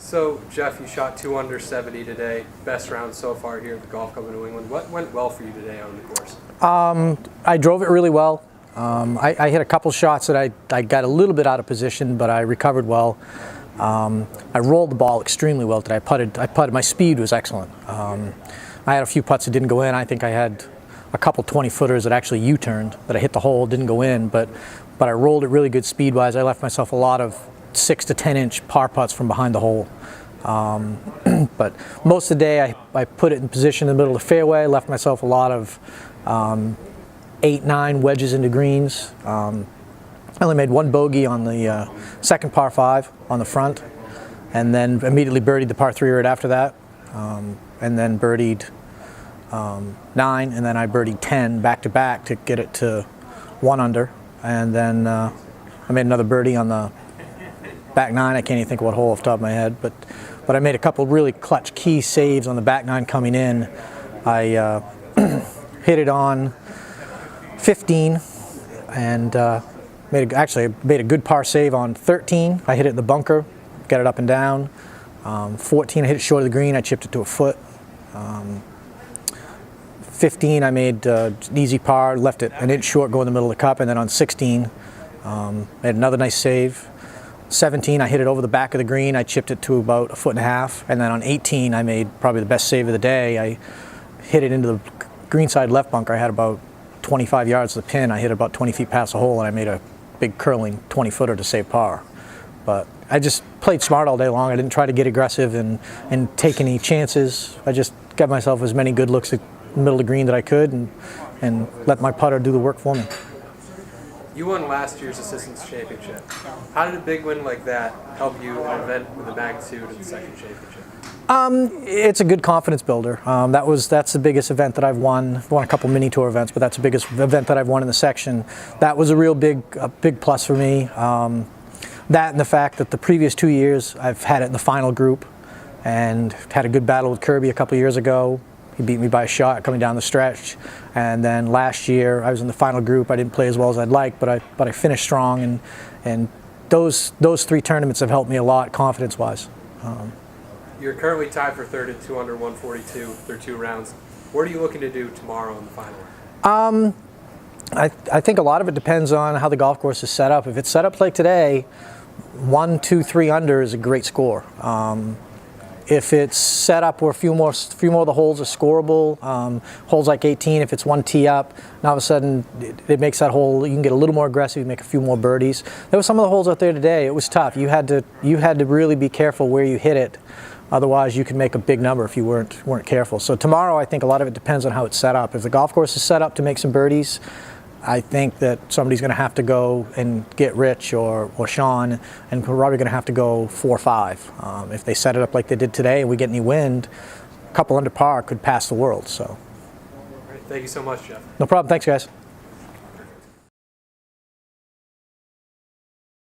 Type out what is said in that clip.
So, Jeff, you shot 2 under 70 today. Best round so far here at the Golf Club of New England. What went well for you today on the course? I drove it really well. I hit a couple shots that I got a little bit out of position, but I recovered well. I rolled the ball extremely well today. I putted. My speed was excellent. I had a few putts that didn't go in. I think I had a couple 20-footers that actually U-turned, that I hit the hole, didn't go in, but I rolled it really good speed-wise. I left myself a lot of 6 to 10-inch par putts from behind the hole. But most of the day I put it in position in the middle of the fairway, left myself a lot of 8, 9 wedges into greens. I only made one bogey on the second par 5 on the front, and then immediately birdied the par 3 right after that, and then birdied 9, and then I birdied 10 back to back to get it to 1 under, and then I made another birdie on the back 9. I can't even think of what hole off the top of my head, but I made a couple really clutch key saves on the back 9 coming in. I hit it on 15 and actually made a good par save on 13. I hit it in the bunker, got it up and down. 14, I hit it short of the green. I chipped it to a foot. 15, I made an easy par, left it an inch short, go in the middle of the cup, and then on 16, made another nice save. 17, I hit it over the back of the green. I chipped it to about 1.5 feet, and then on 18, I made probably the best save of the day. I hit it into the greenside left bunker. I had about 25 yards to the pin. I hit it about 20 feet past the hole, and I made a big curling 20-footer to save par. But I just played smart all day long. I didn't try to get aggressive and take any chances. I just got myself as many good looks at the middle of the green that I could, and let my putter do the work for me. You won last year's Assistants Championship. How did a big win like that help you in an event with the magnitude of the second championship? It's a good confidence builder. That's the biggest event that I've won. I've won a couple mini tour events, but that's the biggest event that I've won in the section. That was a real big plus for me. That and the fact that the previous 2 years I've had it in the final group and had a good battle with Kirby a couple years ago. He beat me by a shot coming down the stretch, and then last year I was in the final group. I didn't play as well as I'd like, but I finished strong, and those 3 tournaments have helped me a lot confidence-wise. You're currently tied for third at 2 under 142 through 2 rounds. What are you looking to do tomorrow in the final? I think a lot of it depends on how the golf course is set up. If it's set up like today, 1, 2, 3 under is a great score. If it's set up where a few more of the holes are scoreable, holes like 18, if it's 1 tee up, and all of a sudden it makes that hole, you can get a little more aggressive, make a few more birdies. There were some of the holes out there today, it was tough. You had to really be careful where you hit it. Otherwise, you could make a big number if you weren't careful. So tomorrow, I think a lot of it depends on how it's set up. If the golf course is set up to make some birdies, I think that somebody's going to have to go and get Rich or Sean, and we're probably going to have to go 4 or 5. If they set it up like they did today and we get any wind, a couple under par could pass the world. So, Thank you so much, Jeff. No problem. Thanks, guys.